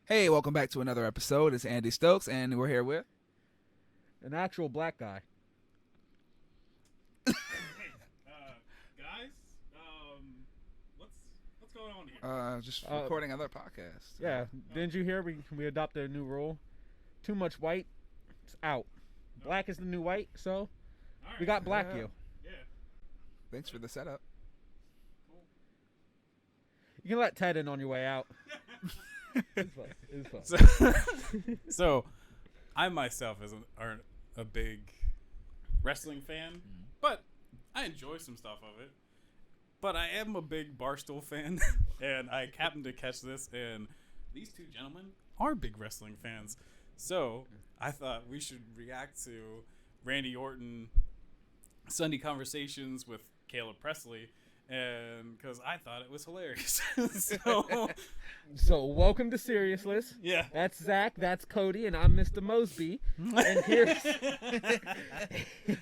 Hey, welcome back to another episode. It's Andy Stokes, and we're here with an actual black guy. Guys, what's going on here? just recording another podcast. Yeah, didn't you hear we adopted a new rule? Too much white, it's out. Black is the new white, so we got black you. Yeah. Thanks for the setup. Cool. You can let Ted in on your way out. It's fun. So, I myself aren't a big wrestling fan, but I enjoy some stuff of it. But I am a big Barstool fan, and I happened to catch this, and these two gentlemen are big wrestling fans. So, I thought we should react to Randy Orton Sunday Conversations with Caleb Presley, and because I thought it was hilarious. So welcome to Seriousless. Yeah. That's Zach, that's Cody, and I'm Mr. Mosby. And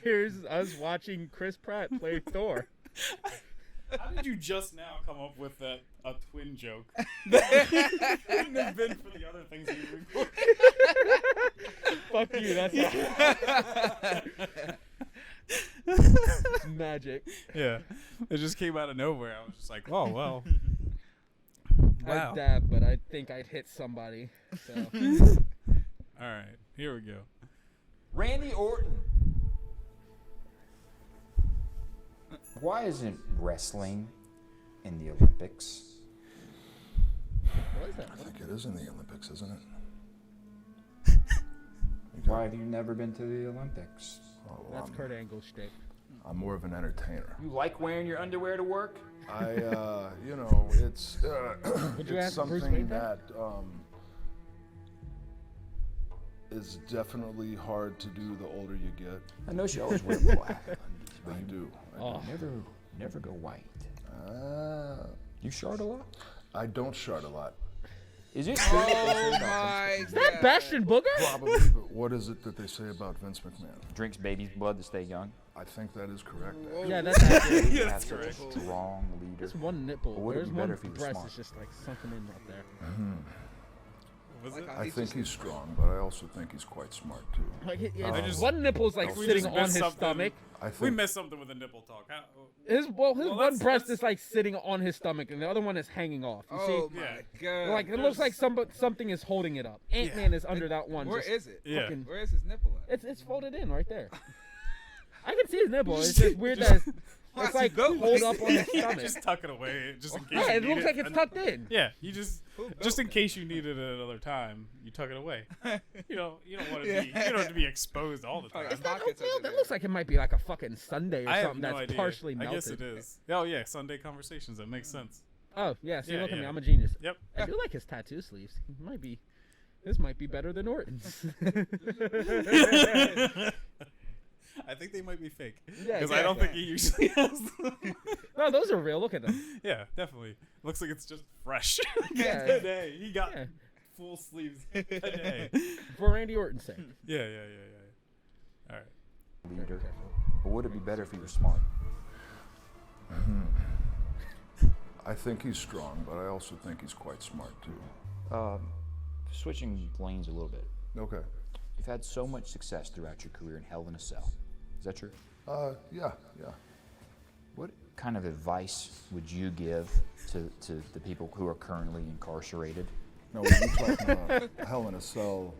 here's us watching Chris Pratt play Thor. How did you just now come up with a twin joke? That couldn't have been for the other things that you recorded. Fuck you, that's magic. Yeah. It just came out of nowhere. I was just like, oh, well. Wow. I'd dab, but I think I'd hit somebody. So. All right. Here we go. Randy Orton. Why isn't wrestling in the Olympics? What is that? I think it is in the Olympics, isn't it? Why have you never been to the Olympics? Oh, well, That's Kurt Angle's shtick. I'm more of an entertainer. You like wearing your underwear to work? It's Would you it's ask Bruce something Wayne that is definitely hard to do the older you get. I know she always wear black. I do. Oh. Never go white. Uh, You shard a lot? I don't shard a lot. Is it? Oh my Is that Bastion Booger? Probably, but what is it that they say about Vince McMahon? Drinks baby's blood to stay young. I think that is correct. Yeah, that's accurate. Yeah, That's that's such correct. a strong leader. There's one nipple. But would it There's be one better if he was breast smart? is just like sunken in up there. Was it? I think he's strong, but I also think he's quite smart too. Like I just- one nipple's like We sitting just on missed his something. stomach. I think We missed something with the nipple talk. His one that's- breast that's- is like sitting on his stomach, and the other one is hanging off. You Oh see? my Yeah. god! Like it looks like something is holding it up. Ant-Man is under that one. Where just is it? Yeah. fucking- Where is his nipple at? It's folded in right there. I can see his nipple. It's just weird that it's like hold up on his stomach. Just tuck it away, just in case. Yeah, you it need looks like it's tucked in. Yeah, you just in case you need it at another time, you tuck it away. You don't want to be you don't have to be exposed all the time. Like, That looks like it might be like a fucking Sunday or I have something no that's idea. partially melted. I guess it is. Oh yeah, Sunday Conversations. That makes sense. Oh yeah, see, Yeah, look at me, yeah. I'm a genius. Yep. I do like his tattoo sleeves. This might be better than Orton's. I think they might be fake Yeah, because I don't think he usually has them. No, those are real. Look at them. Yeah, definitely. Looks like it's just fresh. Yeah. Today he got Yeah. full sleeves today. For Randy Orton's sake. Yeah. All right. Leader. But would it be better if he was smart? I think he's strong, but I also think he's quite smart too. Switching lanes a little bit. Okay. You've had so much success throughout your career in Hell in a Cell. Is that true? Yeah. What kind of advice would you give to the people who are currently incarcerated? No, when you're talking about Hell in a Cell,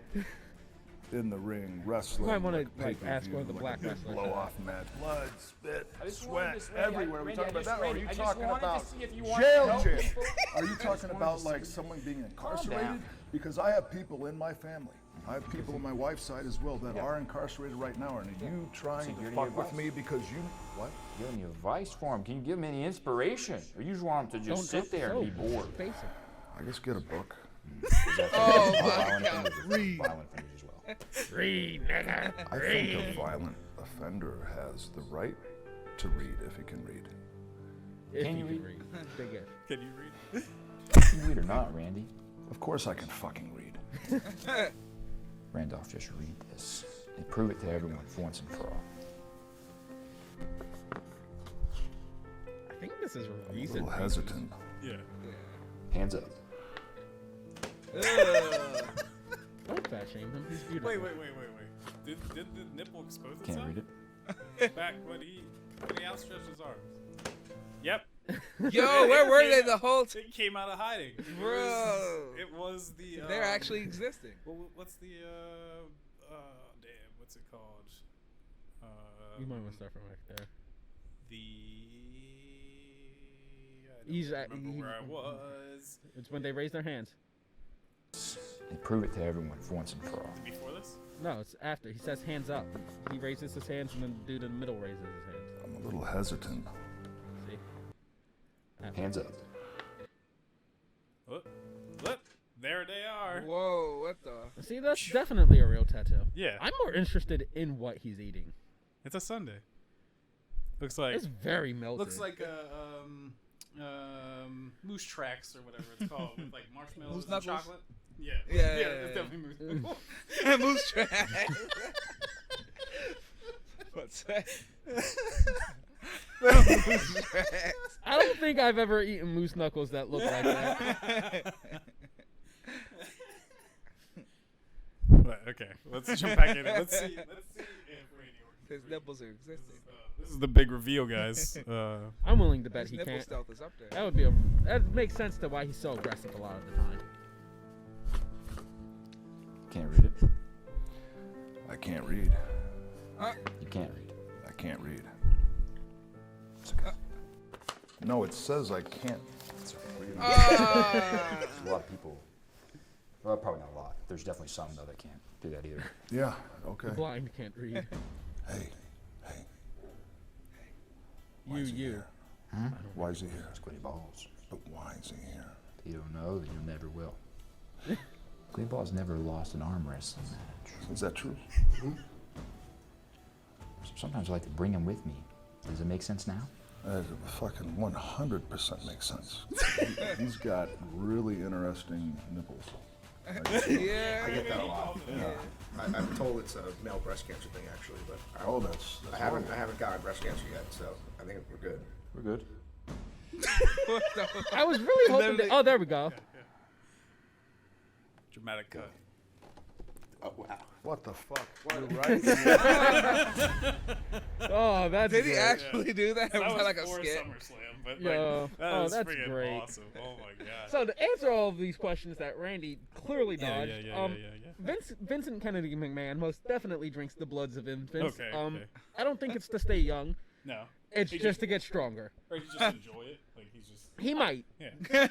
in the ring, wrestling, might wanna, like, like, ask pay-per-view, one of the like black a big wrestlers. blow-off match, blood, spit, I just sweat, wanted to- Randy, everywhere. Are we Randy, talking I about just- that, or are Randy, you I just talking wanted to about see if you wanted to jail? help people. Are you I just talking wanted about to like see. someone being down. incarcerated? Because I have people in my family. I have people on my wife's side as well that are incarcerated right now. And are you trying So you're to the fuck with advice. me because you what? You have any advice for him? Can you give him any inspiration? Or you just want him to just sit there and be bored? Basic. I just get a book. Is that Oh, violent my offenders? Read. Violent offenders as well. Read, nigga. I think a violent offender has the right to read if he can read. Can you read? Big if. Can you read? Can you read or not, Randy? Of course I can fucking read. Randolph, just read this and prove it to everyone for once and for all. I think this is I'm a recent. little hesitant. Yeah. Hands up. Don't fat shame him. He's beautiful. Wait. Did the nipple expose itself? Can't read it. Back when he outstretched his arms. Yep. Yo, where were they the whole time? It came out of hiding. Bro. It was the. They're actually existing. What's the damn? What's it called? You might want to start from right there. I don't remember where I was. It's when they raise their hands. They prove it to everyone for once and for all. Before this? No, it's after. He says hands up. He raises his hands, and then the dude in the middle raises his hands. I'm a little hesitant. See? Hands up. Look, there they are. Whoa, what the? See, that's definitely a real tattoo. Yeah. I'm more interested in what he's eating. It's a sundae. Looks like It's very melted. looks like moose tracks or whatever it's called with like marshmallows Moose and knuckles? chocolate. Yeah. Yeah. It's definitely moose knuckles. Moose track. What's that? Moose tracks. I don't think I've ever eaten moose knuckles that look like that. But, okay, let's jump back in it. Let's see if Randy Orton. His nipples are existing. This is the big reveal, guys. I'm willing to bet His he nipple can't. stealth is up there. That makes sense to why he's so aggressive a lot of the time. Can't read it. I can't read. You can't read. I can't read. It's okay. No, it says I can't read. There's a lot of people. Well, probably not a lot. There's definitely some though that can't do that either. Yeah, okay. The blind can't read. Hey. Why is he You. here? Why is he here? Squiddy balls. But why is he here? If you don't know, then you never will. Squiddy balls never lost an arm wrestling match. Is that true? Sometimes I like to bring him with me. Does it make sense now? That fucking 100% makes sense. He's got really interesting nipples. Yeah. I get that a lot. I'm told it's a male breast cancer thing, actually, but That's I haven't gotten breast cancer yet, so I think we're good. We're good. What the fuck? I was really hoping to. Oh, there we go. Dramatic cut. Oh, wow. What the fuck? You're right. Oh, that's Did he great. actually do that? That Was was that like a for skit? SummerSlam, but Yo. like, that Oh, is that's freaking great. awesome. Oh my god. So to answer all of these questions that Randy clearly dodged, Yeah. Vincent Kennedy McMahon most definitely drinks the bloods of infants. Okay. I don't think it's to stay young. No. It's He just to get stronger. Or he just enjoy it. Like he's just. He might. Yeah.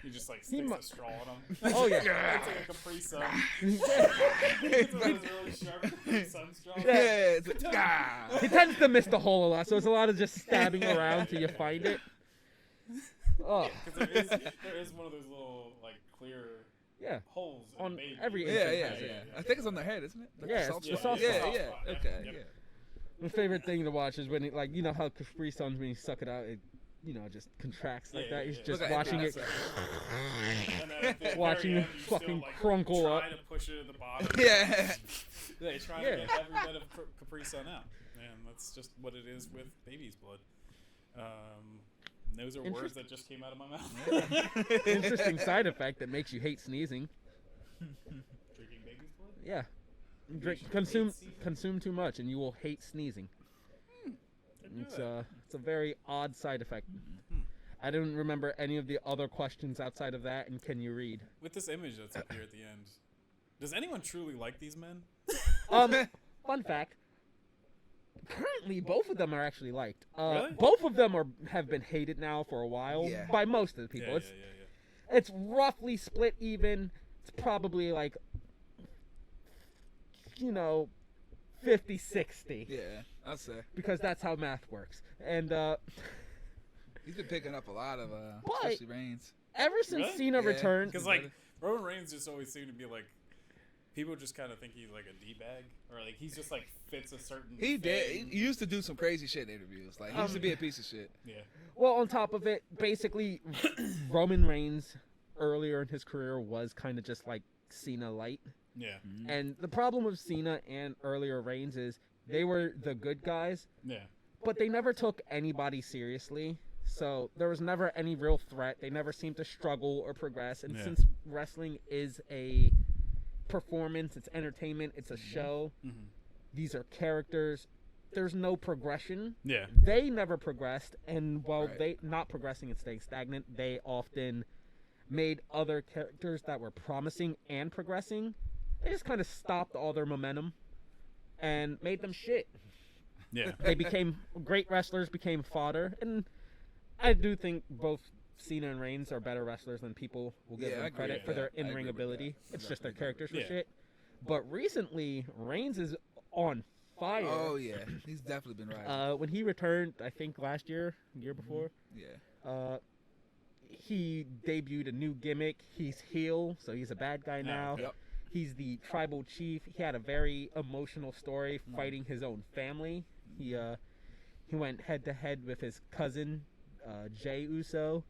He just like sticks mu- a straw in him. Oh yeah. It's like a Capri Sun. It's one of those really sharp Capri Sun straws. Yeah. It's like, He tends to miss the hole a lot, so it's a lot of just stabbing around till you find it. Oh. Because there is one of those little like clear Yeah. holes in On the baby. every yeah. infant. I think it's on their head, isn't it? Like Yeah, the soft it's the spot? soft Yeah, spot. yeah. Yep. Okay, Yep. yeah. My favorite thing to watch is when it, like, you know how Capri Suns, when you suck it out, it, you know, just contracts like Yeah, that. yeah, He's yeah. just Look at watching Anthony, it. And then at the very Watching end, it you still, fucking like, crunkle try up. to push it at the bottom. Yeah. They're trying Yeah. to get every bit of Capri Sun out. And that's just what it is with baby's blood. Those are words that just came out of my mouth. Interesting side effect that makes you hate sneezing. Drinking baby's blood? Yeah. should Consume too much and you will hate sneezing. It's a very odd side effect. I don't remember any of the other questions outside of that, and can you read? With this image that's up here at the end, does anyone truly like these men? Fun fact. Currently, both of them are actually liked. Really? Both of them have been hated now for a while Yeah. by most of the people. It's roughly split even. It's probably like, 50-60. Yeah, I'll say. Because that's how math works. And He's been picking up a lot of, But- especially Reigns. ever since Really? Cena Yeah. returned, Because like Roman Reigns just always seemed to be like, people just kind of think he's like a d-bag, or like he's just like fits a certain. He did. thing. He used to do some crazy shit in interviews. Like, he used to be a piece of shit. Yeah. well, on top of it, basically, Roman Reigns earlier in his career was kind of just like Cena light. Yeah. And the problem with Cena and earlier Reigns is they were the good guys, Yeah. but they never took anybody seriously. So there was never any real threat. They never seemed to struggle or progress. And Yeah. since wrestling is a performance, it's entertainment, it's a show, these are characters, there's no progression. Yeah. They never progressed, and while Right. they not progressing and staying stagnant, they often made other characters that were promising and progressing. They just kind of stopped all their momentum and made them shit. Yeah. They became great wrestlers, became fodder, and I do think both Cena and Reigns are better wrestlers than people will give Yeah, I them agree credit with for that. their I agree in-ring with ability. that. It's just their Definitely. characters for Yeah. shit. But recently, Reigns is on fire. Oh yeah, he's definitely been right. When he returned, I think last year before, Yeah. he debuted a new gimmick. He's heel, so he's a bad guy now. Yep. He's the tribal chief. He had a very emotional story fighting his own family. He went head to head with his cousin, Jey Uso.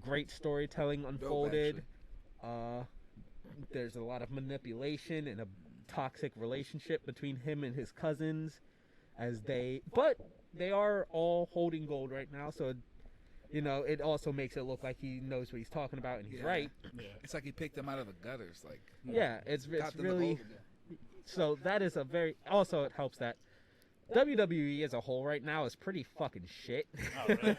Great storytelling unfolded. There's a lot of manipulation and a toxic relationship between him and his cousins, but they are all holding gold right now. So, it also makes it look like he knows what he's talking about and he's Yeah. right. Yeah. It's like he picked them out of the gutters. Like, Yeah, it's got them to really. gold again. So that is also it helps that WWE as a whole right now is pretty fucking shit. Oh, really?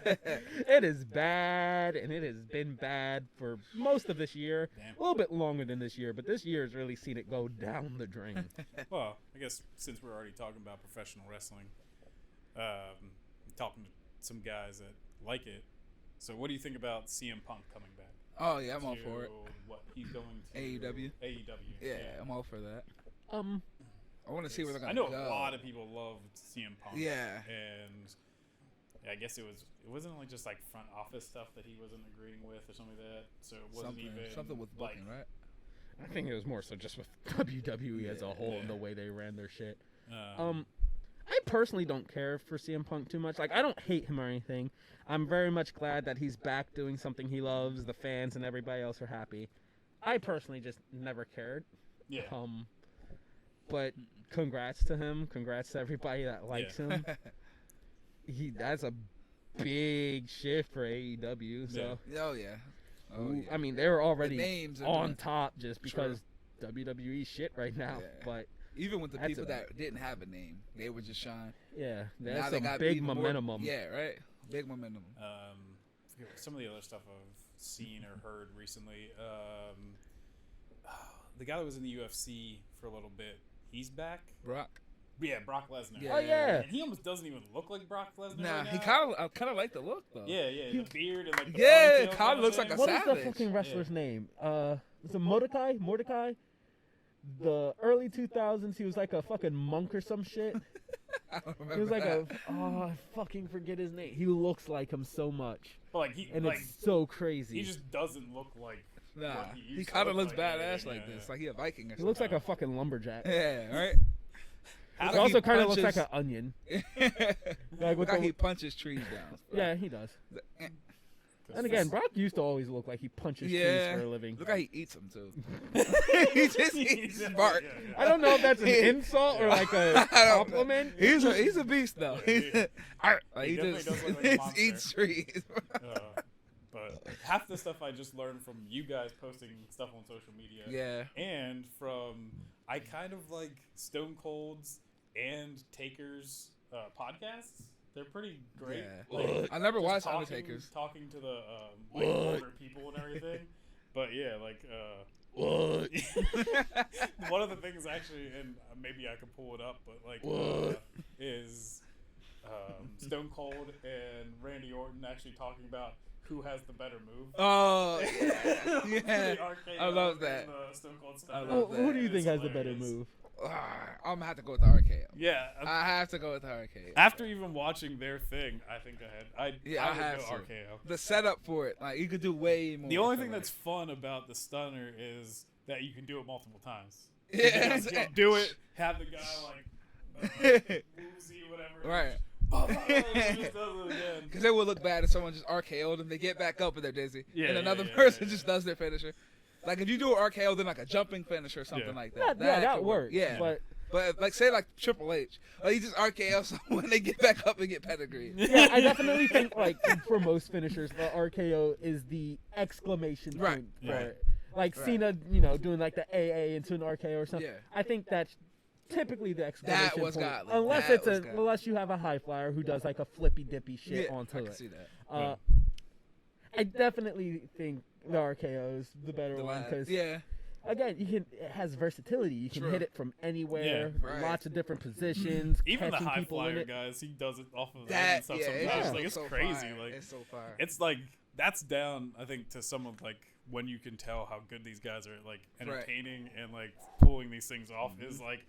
It is bad, and it has been bad for most of this year. Damn. A little bit longer than this year, but this year has really seen it go down the drain. Well, I guess since we're already talking about professional wrestling, talking to some guys that like it. So, what do you think about CM Punk coming back? Oh yeah, I'm all for it. What he's going to AEW? AEW. Yeah, I'm all for that. I want to see where they're I gonna know go. a lot of people loved CM Punk. Yeah. And I guess it wasn't like just like front office stuff that he wasn't agreeing with or something like that. So it wasn't something with like, booking, right? I think it was more so just with WWE as a whole and the way they ran their shit. Um, I personally don't care for CM Punk too much. Like, I don't hate him or anything. I'm very much glad that he's back doing something he loves. The fans and everybody else are happy. I personally just never cared. yeah. But congrats to him. Congrats to everybody that likes him. That's a big shift for AEW. So Oh yeah. Oh yeah. I mean, they were already The names are on doing- top just because WWE shit right now. Yeah. But Even with the That's people a- that didn't have a name, they would just shine. yeah, Now that's they some got big even more- momentum. Yeah, right. Big momentum. Forget what some of the other stuff I've seen or heard recently. The guy that was in the UFC for a little bit, he's back. Brock. Yeah, Brock Lesnar. Yeah. Oh yeah. And he almost doesn't even look like Brock Lesnar. Nah, right he now. I kind of like the look though. Yeah, the beard and like the Yeah, it ponytail kinda of looks thing. like a What is the savage. fucking wrestler's name? Is it Mordecai? Mordecai? The early 2000s, he was like a fucking monk or some shit. I don't remember He was like that. I fucking forget his name. He looks like him so much, But like he and like it's so crazy. he just doesn't look like. Nah, what he he used to kind of look looks like and badass everything, like yeah, this, yeah. like he a Viking or He something. looks like a fucking lumberjack. Yeah, right. He Look like also kind of looks like punches- an onion. Like Like with how the, he punches trees down. yeah, he does. 'Cause And again, Brock used to always look like he punches Yeah. trees for a living. Look how he eats them too. he just eats bark. I don't know if that's an insult or like a I don't know. compliment. He's a beast though. He's like, he definitely just does look like a monster. eats trees. But half the stuff I just learned from you guys posting stuff on social media. Yeah. And from I kind of like Stone Cold's and Taker's podcasts. They're pretty great. Yeah. Like, I never just watched talking- Undertaker's. Talking to the like older people and everything. But yeah, like one of the things actually, and maybe I could pull it up, but like is Stone Cold and Randy Orton actually talking about who has the better move. Oh, yeah. The RKO I love and that. the Stone Cold stuff. I love Well, that. who do you It's think has the better hilarious. move? I'm gonna have to go with the RKO. Yeah. I have to go with the RKO. After even watching their thing, I think I would have go to. RKO. The setup for it, like you could do way more. The only I feel thing like. that's fun about the stunner is that you can do it multiple times. Yeah. You can do it, have the guy like woozy, whatever. Right. Just does it again. Because it would look bad if someone just RKO'd them. They get back up and they're dizzy. Yeah, and yeah, another yeah, person yeah, just does their finisher. Like if you do an RKO, then like a jumping finisher or something Yeah. like that. Yeah, that could works. Yeah. But But like say like Triple H, like he just RKO someone, they get back up and get pedigree. Yeah, I definitely think like for most finishers, the RKO is the exclamation point Right. for Yeah. it. Like Cena, doing like the AA into an RKO or something. Yeah. I think that's typically the exclamation That was point. godly. Unless That it's was godly. unless you have a high flyer who does like a flippy dippy shit Yeah, onto I it. can see that. I definitely think the RKO is the better The one last- because yeah, again, it has versatility. You can True. hit it from anywhere, Yeah, right. lots of different positions. Even the catching high people in flyer it. guys, he does it off of that that and stuff yeah, sometimes. yeah. Like it's so crazy. Fire. Like It's so fire. it's like that's down. I think to some of like when you can tell how good these guys are, like entertaining and like pulling these things off is like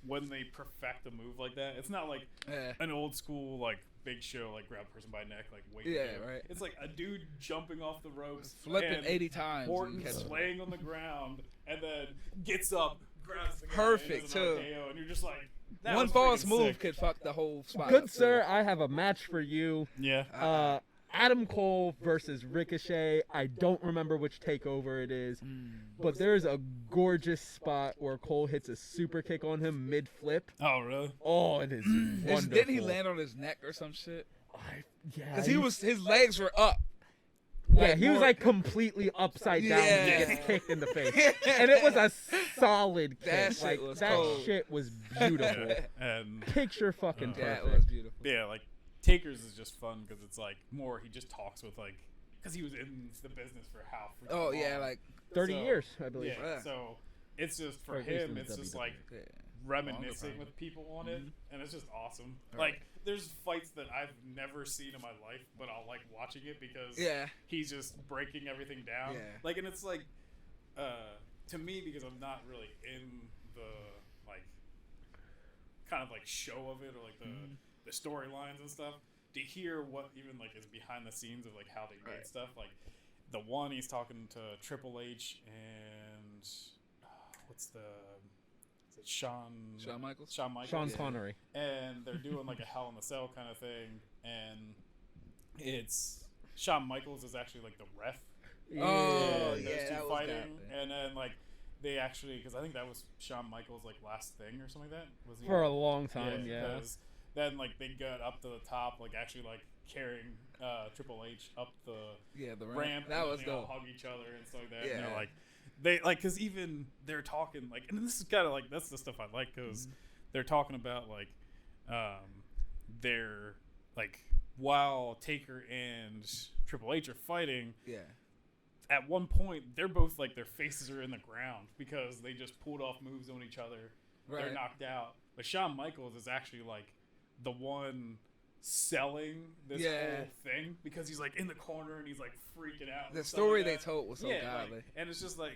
when they perfect a move like that. It's not like Yeah. an old school like Big Show like grab a person by neck like wait. Yeah, there. right. It's like a dude jumping off the ropes, Flipping and 80 times. Orton and catch it. laying on the ground and then gets up, grabs the guy, Perfect, and does an too. RKO, and you're just like that One was false freaking move sick. could fuck the whole spot. Good up, sir, too. I have a match for you. Yeah. Adam Cole versus Ricochet. I don't remember which takeover it is, but there's a gorgeous spot where Cole hits a super kick on him mid flip. Oh really? Oh, it is wonderful. Didn't he land on his neck or some shit? Yeah, Because his legs were up. Yeah, he was like completely upside down when he Yeah. gets kicked in the face, and it was a solid kick. That shit like was that cold. shit was beautiful. And Picture fucking That perfect. was beautiful. yeah, like Taker's is just fun because it's like more he just talks with like because he was in the business for how freaking Oh yeah, long. like 30 So, years, I believe. yeah, Yeah. so it's just for Or at least in him the it's just WWE. like yeah. reminiscing Longer with people on it and it's just awesome. Right. Like there's fights that I've never seen in my life but I'll like watching it because Yeah. he's just breaking everything down. Yeah. Like and it's like to me because I'm not really in the like kind of like show of it or like the storylines and stuff to hear what even like is behind the scenes of like how they made Right. stuff like the one he's talking to Triple H and what's the is it Shawn Michaels? Shawn Michaels Sean Yeah. Connery. and they're doing like a Hell in a Cell kind of thing and it's Shawn Michaels is actually like the ref Oh and yeah, those two that was fighting, godly. and then like they actually because I think that was Shawn Michaels like last thing or something like that was he For a long time, yeah. because then like they got up to the top like actually like carrying Triple H up the Yeah, the ramp That and was then they all dope. hug each other and stuff like that and Yeah. they're like they like because even they're talking like and this is kind of like that's the stuff I like because they're talking about like they're like while Taker and Triple H are fighting Yeah. at one point they're both like their faces are in the ground because they just pulled off moves on each other. They're Right. knocked out. But Shawn Michaels is actually like the one selling this Yeah. whole thing because he's like in the corner and he's like freaking out. The and stuff story like they that. told was so yeah, godly. like, and it's just like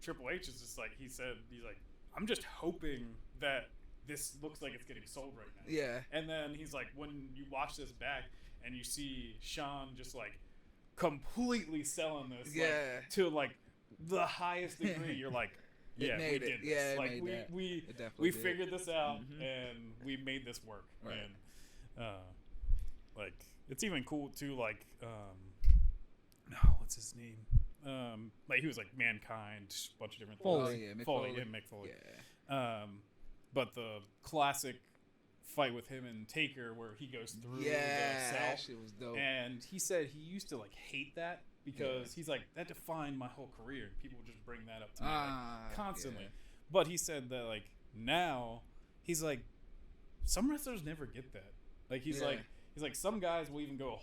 Triple H is just like he's like I'm just hoping that this looks like it's getting sold right now. Yeah. And then he's like, when you watch this back and you see Sean just like completely selling this Yeah. like, to like the highest degree, you're like, It yeah, we made did it. this. Yeah, it like made that. we It definitely we did. figured this out and we made this work. Right. And like it's even cool too. Like no, what's his name? Like he was like Mankind, a bunch of different Foley. things. Oh, yeah, Mick Foley, Foley. yeah, Mick Foley. Yeah. But the classic fight with him and Taker where he goes through Yeah, the cell, that shit was dope. and he said he used to like hate that because he's like that defined my whole career. People would just bring that up to me like, constantly. yeah. But he said that like now he's like some wrestlers never get that. Like he's Yeah. like some guys will even go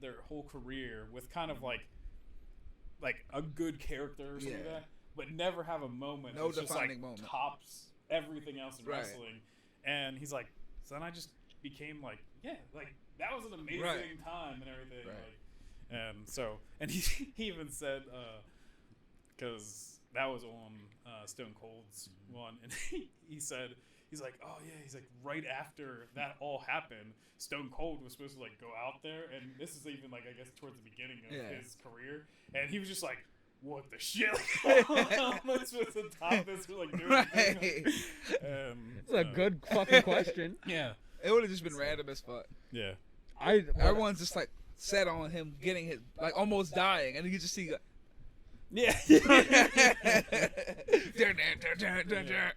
their whole career with kind of like a good character or something like Yeah. that, but never have a moment No that's just like defining moment. tops everything else in Right. wrestling. And he's like, so then I just became like, yeah, like that was an amazing Right. time and everything. Right. Like, and he even said, because that was on Stone Cold's one, and he said, he's like, oh yeah, he's like right after that all happened, Stone Cold was supposed to like go out there, and this is even like I guess towards the beginning of Yeah. his career, and he was just like, what the shit? Like, how am I supposed to top this? Or, like, do Right. anything? It's a good fucking question. Yeah. It would have just been random as fuck. Yeah. Everyone's just like set on him getting hit, like almost dying, and you just see. Yeah.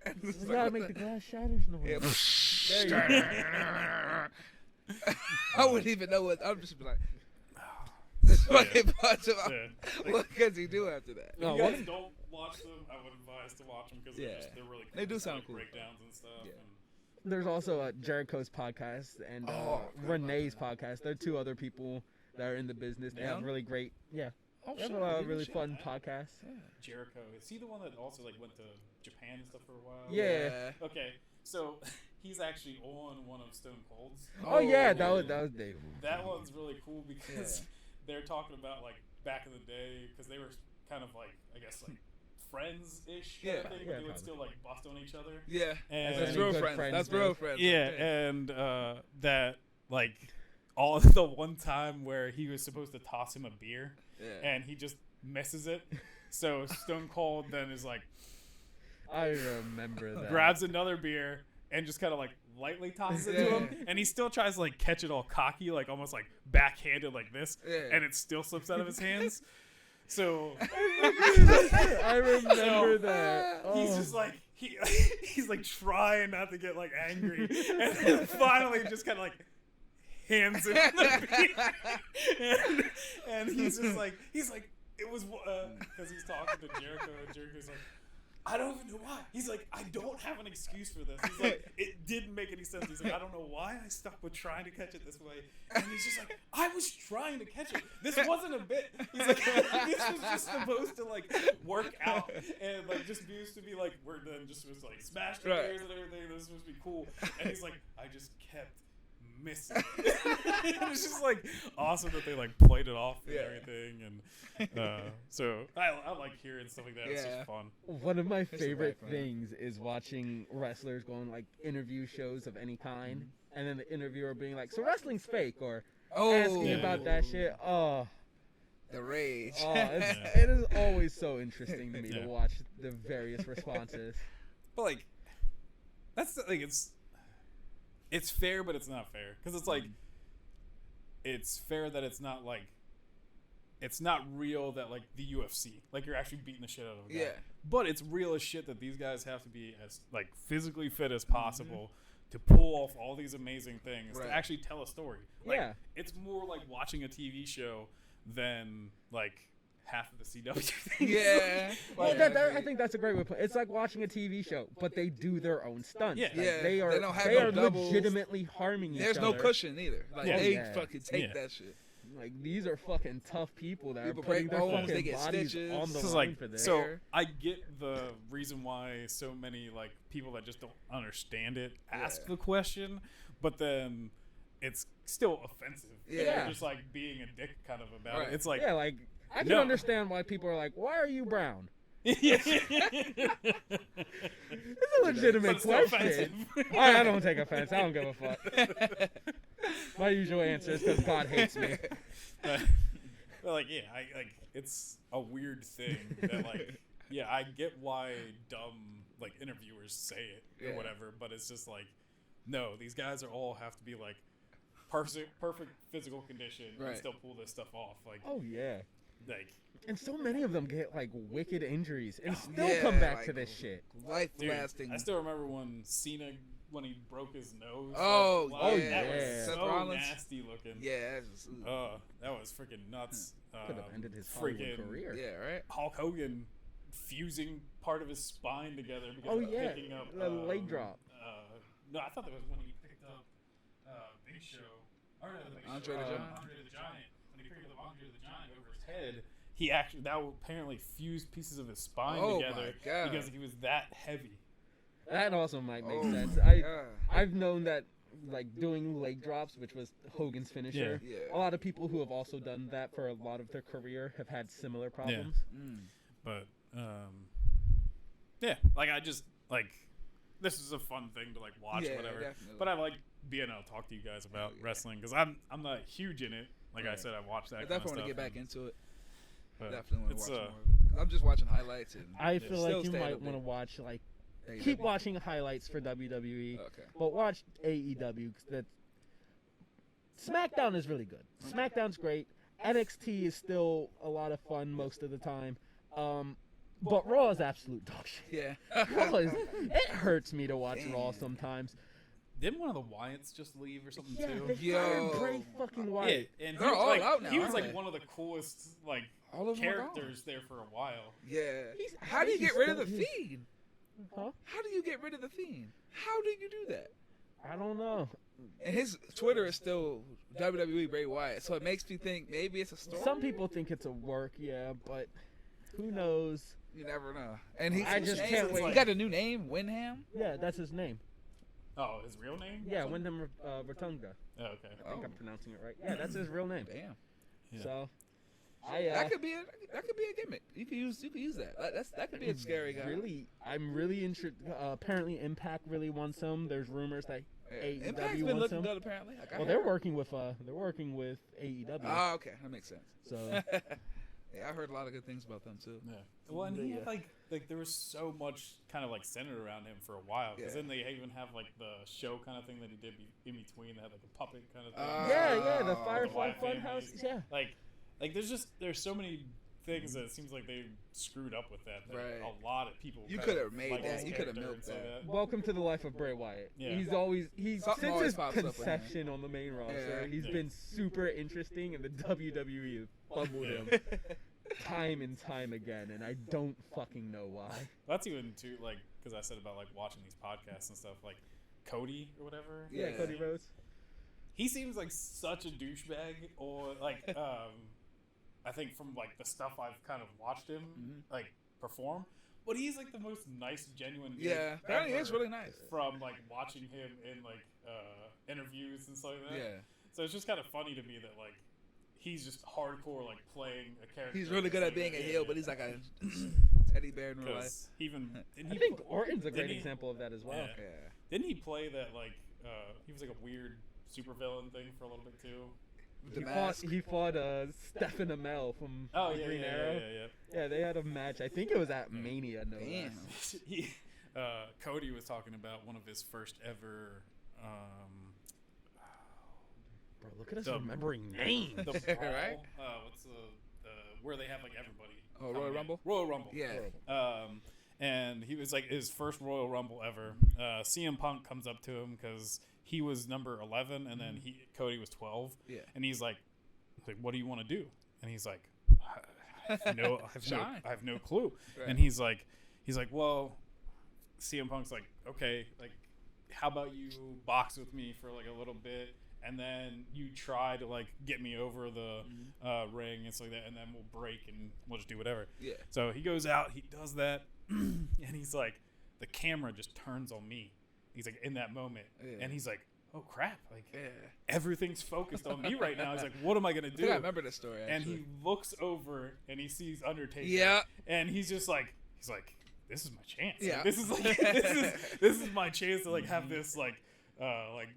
And You gotta make the glass shatters noise. Yeah. There you go. I wouldn't even know what. I'm just be like, this fucking punch him. Yeah. What does he do after that? If you guys don't watch them, I would advise to watch them because they're really cool. They do It's sound like cool. breakdowns and stuff. Yeah. And There's also Jericho's podcast and Renee's podcast. They're two other people that are in the business. They have really great, they have a lot of really fun podcasts. Jericho, is he the one that also like went to Japan and stuff for a while? Yeah. Okay, so he's actually on one of Stone Cold's. Oh yeah, that was Dave. That one's really cool because they're talking about like back in the day because they were kind of like I guess like friends-ish kind of thing, but they would still like bust on each other. Yeah, And that's real friends. That's real friends. Yeah, and that like all the one time where he was supposed to toss him a beer and he just misses it. So Stone Cold then is like, I remember that. grabs another beer and just kind of like lightly tosses it to him, and he still tries to like catch it all cocky, like almost like backhanded like this, and it still slips out of his hands. So I remember that. he's just like he's like trying not to get like angry, and then finally just kind of like hands him the beer, and he's just like it was because he's talking to Jericho, and Jericho's like, I don't even know why. He's like, I don't have an excuse for this. He's like, it didn't make any sense. He's like, I don't know why I stuck with trying to catch it this way. And he's just like, I was trying to catch it. This wasn't a bit. He's like, this was just supposed to like work out and like just used to be like, we're then just was like smash the beers and everything. This was supposed to be cool. And he's like, I just kept missing. It was just like awesome that they like played it off and everything, and so I like hearing stuff like that. It's just fun. One of my favorite things is watching wrestlers go on like interview shows of any kind, and then the interviewer being like, "So wrestling's fake," or asking about that shit. Oh, the rage. It is always so interesting to me to watch the various responses. But like, that's the thing. It's fair, but it's not fair because it's like it's fair that it's not like it's not real that like the UFC like you're actually beating the shit out of a guy. But it's real as shit that these guys have to be as like physically fit as possible to pull off all these amazing things to actually tell a story. Like, it's more like watching a TV show than like half of the CW things. Well, I think that's a great way to put it. It's like watching a TV show, but they do their own stunts. Like, they are legitimately harming each other. There's no cushion either. Like they fucking take that shit. Like these are fucking tough people that are putting break their bones, fucking they get bodies stitches. on the So, line like, for this. so I get the reason why so many like people that just don't understand it ask the question, but then it's still offensive. They're just like being a dick kind of about it. It's like like I can understand why people are like, why are you brown? It's a legitimate question. I don't take offense. I don't give a fuck. My usual answer is because God hates me. But like, it's a weird thing that like, I get why dumb like interviewers say it or whatever, but it's just like, no, these guys are all have to be like perfect physical condition and still pull this stuff off. Like, like. And so many of them get like wicked injuries and still come back to this shit. Life lasting. I still remember when Cena he broke his nose. Oh, that was so Rollins. nasty looking. Yeah, that was freaking nuts. Could have ended his Hollywood career. Yeah, right. Hulk Hogan fusing part of his spine together because of picking up the leg drop. No, I thought that was when he picked up Big Show. Andre the Giant. Andre the Giant. When he picked up Andre the Giant over his head. He actually apparently fused pieces of his spine together because he was that heavy. That also might make sense. I've known that like doing leg drops, which was Hogan's finisher. A lot of people who have also done that for a lot of their career have had similar problems. But like I just like this is a fun thing to like watch or whatever. Definitely. But I like being able to talk to you guys about wrestling because I'm not huge in it. Like I said, I watched that. I kind definitely of want to stuff get back into it. but Definitely want it's to watch more of it. I'm just watching highlights. And I feel like you stay might up want to there. watch like keep watching highlights for WWE, but watch AEW. That SmackDown is really good. SmackDown's great. NXT is still a lot of fun most of the time. But Raw is absolute dog shit. Yeah. Raw is, it hurts me to watch Raw sometimes. Didn't one of the Wyatts just leave or something Yeah, too? they Yo. fired Bray fucking Wyatt. Yeah, and They're he was all like, out now, he was aren't like they? one of the coolest like All of them are gone. characters there for a while. Yeah. He's- How do you he's get rid of the still- Fiend? Huh? How do you get rid of the Fiend? How do you do that? I don't know. And his Twitter is still WWE Bray Wyatt, so it makes me think maybe it's a story. Some people think it's a work, yeah, but who knows? You never know. And I just can't He wait. got a new name, Windham. Yeah, that's his name. Oh, his real name? Yeah, Wyndham Rotunda. Oh, okay. I think I'm pronouncing it right. Yeah, that's his real name. Damn. Yeah. So, That could be a gimmick. You could use that. That could be a scary guy. really, I'm really interested. Apparently, Impact really wants him. There's rumors that Impact's AEW been wants looking him. good apparently. Like, I Well, heard. they're working with AEW. Oh, okay, that makes sense. So Yeah, I heard a lot of good things about them too. Yeah. Well, and he Yeah. had, like there was so much kind of like centered around him for a while. Because Yeah. then they even have like the show kind of thing that he did in between. That had like a puppet kind of thing. yeah, the Oh, Firefly Wyatt family. Funhouse. Yeah. Like there's so many things that it seems like they screwed up with that. Right. A lot of people. You kind could of have made like that. his You could have character milked and stuff that. Welcome to the life of Bray Wyatt. Yeah. He's Something since always his pops up with him. conception on the main roster, Yeah. he's Yeah. been super interesting, and the WWE has fumbled him time and time again, and I don't fucking know why. That's even too like because I said about like watching these podcasts and stuff like Cody or whatever. Yeah. Cody Rhodes. He seems like such a douchebag, or like I think from like the stuff I've kind of watched him like perform, but he's like the most nice, genuine. dude Yeah, apparently ever it's really nice. From like watching him in like interviews and stuff like that. Yeah. So it's just kind of funny to me that like he's just hardcore like playing a character. He's really good at being a Yeah, heel, yeah. but he's like a teddy bear in real life. 'Cause even didn't I he think pl- Orton's a great didn't he- example of that as well. Yeah. Yeah. Didn't he play that like he was like a weird supervillain thing for a little bit too? The He mask. fought Stephen Amell from Oh yeah, Green yeah, Arrow. yeah. Yeah, they had a match. I think it was at Mania. No Damn. less. He, Cody was talking about one of his first ever Bro, look at us The- remembering names. the brawl. Right? What's the where they have like everybody? Oh, come Royal in. Rumble? Royal Rumble. Yeah. And he was like his first Royal Rumble ever. CM Punk comes up to him because he was number 11, and then Cody was 12. Yeah. And he's like, "What do you want to do?" And he's like, "I have no clue." Right. And he's like, "Well," CM Punk's like, "Okay, like, how about you box with me for like a little bit, and then you try to like get me over the ring and stuff like that, and then we'll break and we'll just do whatever." Yeah. So he goes out, he does that, and he's like, the camera just turns on me. He's like in that moment, Yeah. and he's like, "Oh crap! Like Yeah. everything's focused on me right now." He's like, "What am I gonna I do?" think I remember this story. Actually. And he looks over and he sees Undertaker. Yeah. And he's just like, "This is my chance. Like, Yeah. this is like this is my chance to like have this like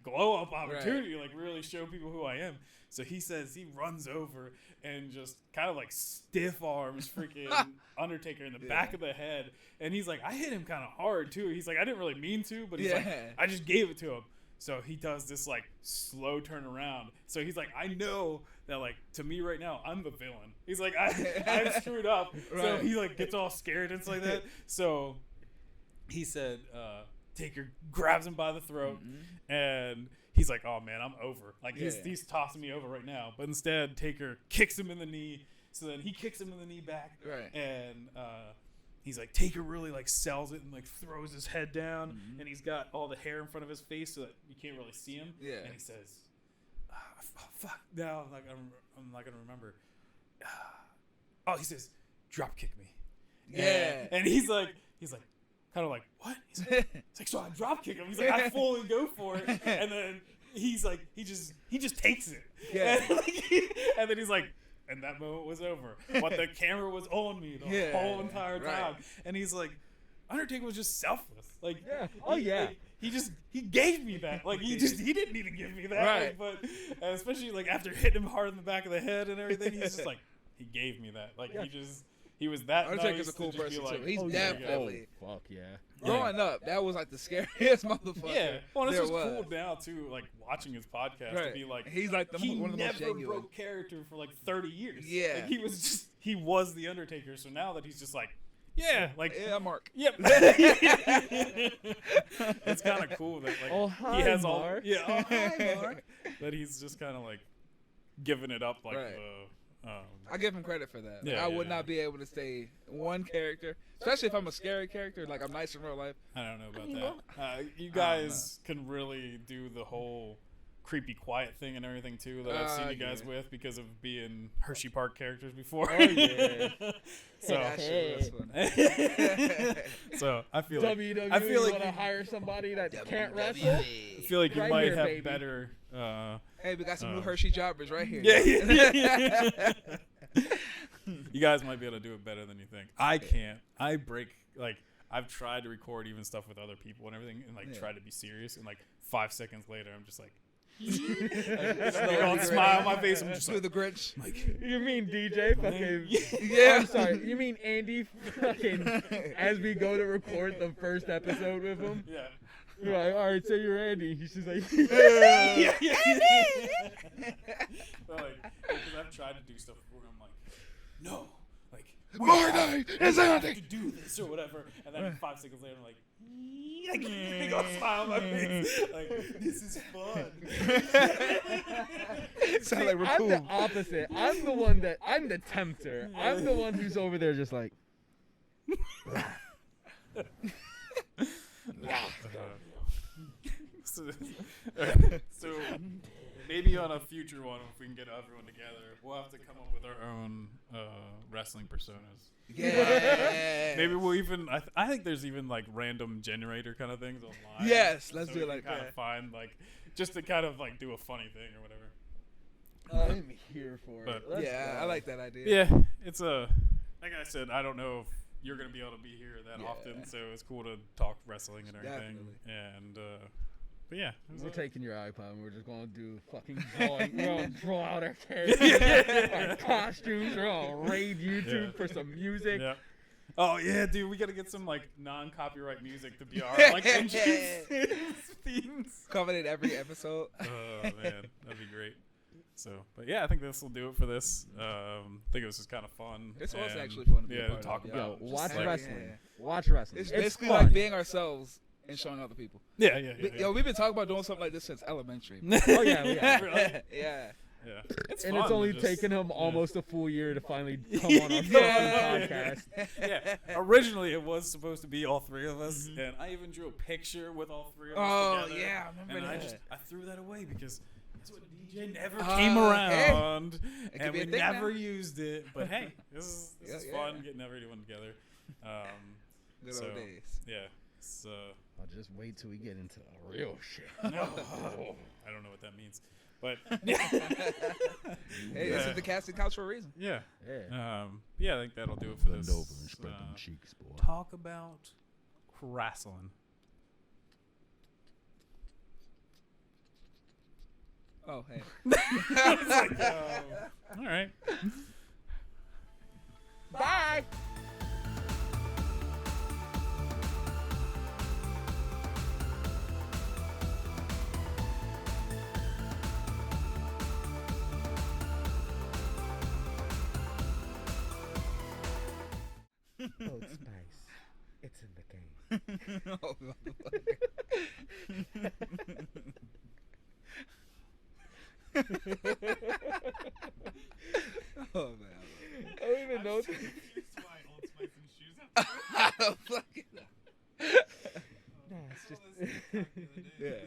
glow up opportunity, like really show people who I am." So he says he runs over and just kind of like stiff arms freaking Undertaker in the back of the head, and he's like, "I hit him kind of hard too." He's like, "I didn't really mean to, but he's like, I just gave it to him." So he does this like slow turn around. So he's like, "I know that like to me right now, I'm the villain." He's like, I'm screwed up. So Right. he like gets all scared and stuff like that. So he said, Taker grabs him by the throat, and he's like, "Oh man, I'm over. Like he's tossing me over right now." But instead, Taker kicks him in the knee. So then he kicks him in the knee back, Right. and he's like, Taker really like sells it and like throws his head down, and he's got all the hair in front of his face so that you can't really see him. Yeah. And he says, "Fuck, no, I'm not gonna remember." Oh, he says, "Drop kick me." Yeah. And he's like, kind of like, "What?" He's like, "So I drop kick him." He's like, "I fully go for it," and then he's like, he just takes it. Yeah. And then he's like, and that moment was over. But the camera was on me the whole entire time. right. And he's like, Undertaker was just selfless. Like, Yeah. Oh, yeah. like, he gave me that. Like he didn't need to give me that. Right. Like, but especially like after hitting him hard in the back of the head and everything, he's just like, he gave me that. Like Yeah. he was that Undertaker's nice a cool to just be person like, too. He's "Oh, definitely fuck yeah. growing up. That was like the scariest motherfucker. Yeah, well, it's there just was. cool now too. Like watching his podcast to Right. be like, He's like he one of the most never genuine. broke character for like 30 years. Yeah. like, he was the Undertaker. So now that he's just like Yeah, like Yeah, Mark. Yep. It's kind of cool that like Oh, hi, he has Mark. all. Yeah. Oh, hi, Mark. That he's just kind of like giving it up like Right. the. I give him credit for that. Like, Yeah, I would yeah. not be able to stay one character, especially if I'm a scary character. Like I'm nice in real life. I don't know about that. You guys can really do the whole creepy quiet thing and everything too that I've seen you guys yeah. with because of being Hershey Park characters before. Oh, yeah. So That shit was funny. so I feel like WWE, I feel like want to hire somebody that can't wrestle? I feel like you Right might here, have baby. better. Hey, we got some new Hershey jobbers right here. Yeah. You guys might be able to do it better than you think. I can't. I break like I've tried to record even stuff with other people and everything, and like try to be serious, and like 5 seconds later, I'm just like. Big old smile on my face. I'm just Do like, the Grinch. You mean DJ fucking... Yeah. I'm sorry. You mean Andy fucking... As we go to record the first episode with him? yeah. You're like, all right, say you're Andy. He's just like... But like, because I've tried to do stuff before, I'm like, no, like, My name is I have Andy. to do this or whatever, and then 5 seconds later, I'm like, big old smile on my face, like, this is fun. Sound like I'm the Raccoon. opposite. I'm the one that... I'm the tempter. I'm the one who's over there just like... So maybe on a future one, if we can get everyone together, we'll have to come up with our own wrestling personas. Yeah. Maybe we'll even. I think there's even like random generator kind of things online. Yes, let's so do we it like can kind that. of find like just to kind of like do a funny thing or whatever. I'm here for But- it. Let's Yeah, go. I like that idea. Yeah, it's a. Like I said, I don't know if you're gonna be able to be here that Yeah. often, so it's cool to talk wrestling and everything. Definitely. And but yeah, it was We're a- taking your iPod and we're just going to do fucking drawing. We're going to draw out our characters, our costumes. We're going to raid YouTube Yeah. for some music. Yeah. Oh yeah, dude, we gotta get some like non-copyright music to be our like entrance themes. Covered in every episode. Oh man, that'd be great. So, but yeah, I think this will do it for this. I think it was just kind of fun. This was and, actually fun to be a yeah, part talk of, Yo, about. just watch like- wrestling. Yeah. Watch wrestling. It's It's basically fun. like being ourselves and showing other people. Yeah, yeah, yeah. Yo, we've been talking about doing something like this since elementary. Oh, yeah, yeah. Really? Yeah. Yeah. It's And fun it's only to just- taken him yeah. almost a full year to finally come on our Yeah. fucking podcast. Yeah, originally it was supposed to be all three of us, and I even drew a picture with all three of us Oh, together. yeah, I remember and that. I threw that away because that's what DJ never Oh, came hey. around, It could and be we a thing never now. used it. But hey, this is Yeah. fun getting everyone together. Good So, old days. Yeah, it's, I'll just wait till we get into the real shit. I don't know what that means, but Hey, this is the casting couch for a reason. yeah, Yeah. yeah, I think that'll do it for this. cheeks, boy. Talk about wrestling. Oh, hey. All right. Bye. Oh, it's nice. It's in the game. Oh, motherfucker. Oh, man. I don't even know. I don't fucking know. Nah, it's just. Yeah.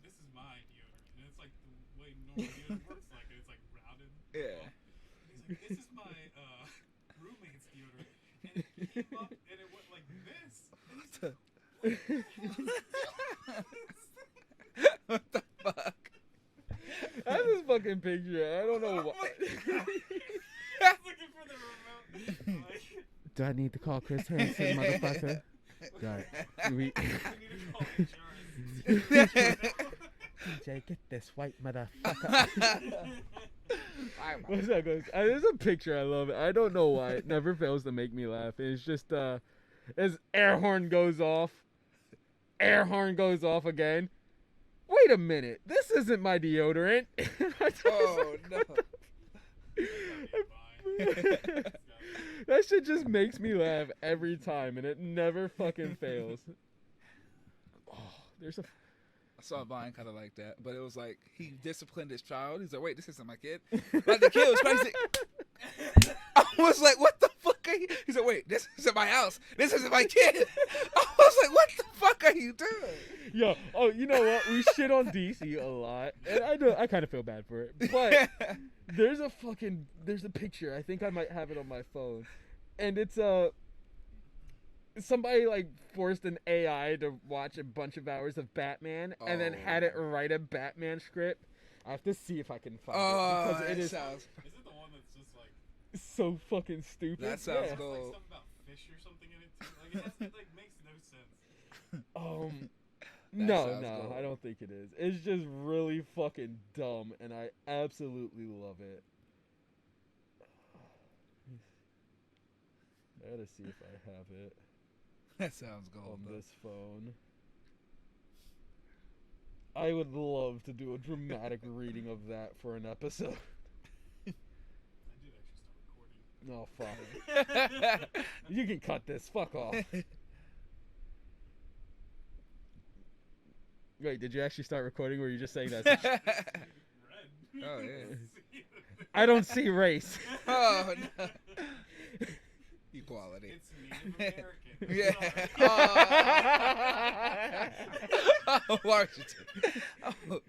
This is my deodorant. And it's like the way normal deodorant works, like it's like rounded. Yeah. He's like, this is my roommate's deodorant. And it came up and it went like this. What the fuck? That's this fucking picture. I don't know why. Looking for the remote. Like, Do I need to call Chris Hansen, motherfucker? Right. We, we need to call insurance. DJ, get this white motherfucker. What's that, guys? There's a picture. I love it. I don't know why. It never fails to make me laugh. It's just, as air horn goes off. Air horn goes off again. Wait a minute. This isn't my deodorant. Oh, no. That shit just makes me laugh every time, and it never fucking fails. Oh, there's a. I saw Vine kind of like that, but it was like he disciplined his child. He's like, wait, this isn't my kid. Like the kid was crazy. I was like, what the fuck are you? He's like, wait, this isn't my house. This isn't my kid. I was like, what the fuck are you doing? Yo, oh, you know what? We shit on DC a lot, and I kind of feel bad for it. But there's a picture. I think I might have it on my phone, and it's somebody like forced an AI to watch a bunch of hours of Batman, and then had it write a Batman script. I have to see if I can find it because it is. Is it the one that's just like So fucking stupid. That sounds like gold. something about fish or something in it too? Like it like makes no sense. No, sounds gold. I don't think it is. It's just really fucking dumb, and I absolutely love it. I gotta see if I have it That sounds gold. on this phone. I would love to do a dramatic reading of that for an episode. I did actually start recording. No, fuck. You can cut this. Fuck off. Wait, did you actually start recording, or were you just saying that? Oh yeah. I don't see race. Oh no. Equality. It's Native American. Yeah. Oh, Washington. Oh.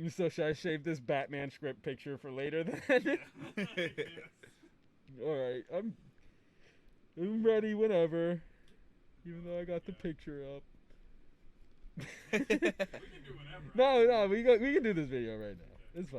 So should I save this Batman script picture for later then? Alright, I'm ready whenever. Even though I got the picture up. We can do whatever. No, we can do this video right now. It's fine.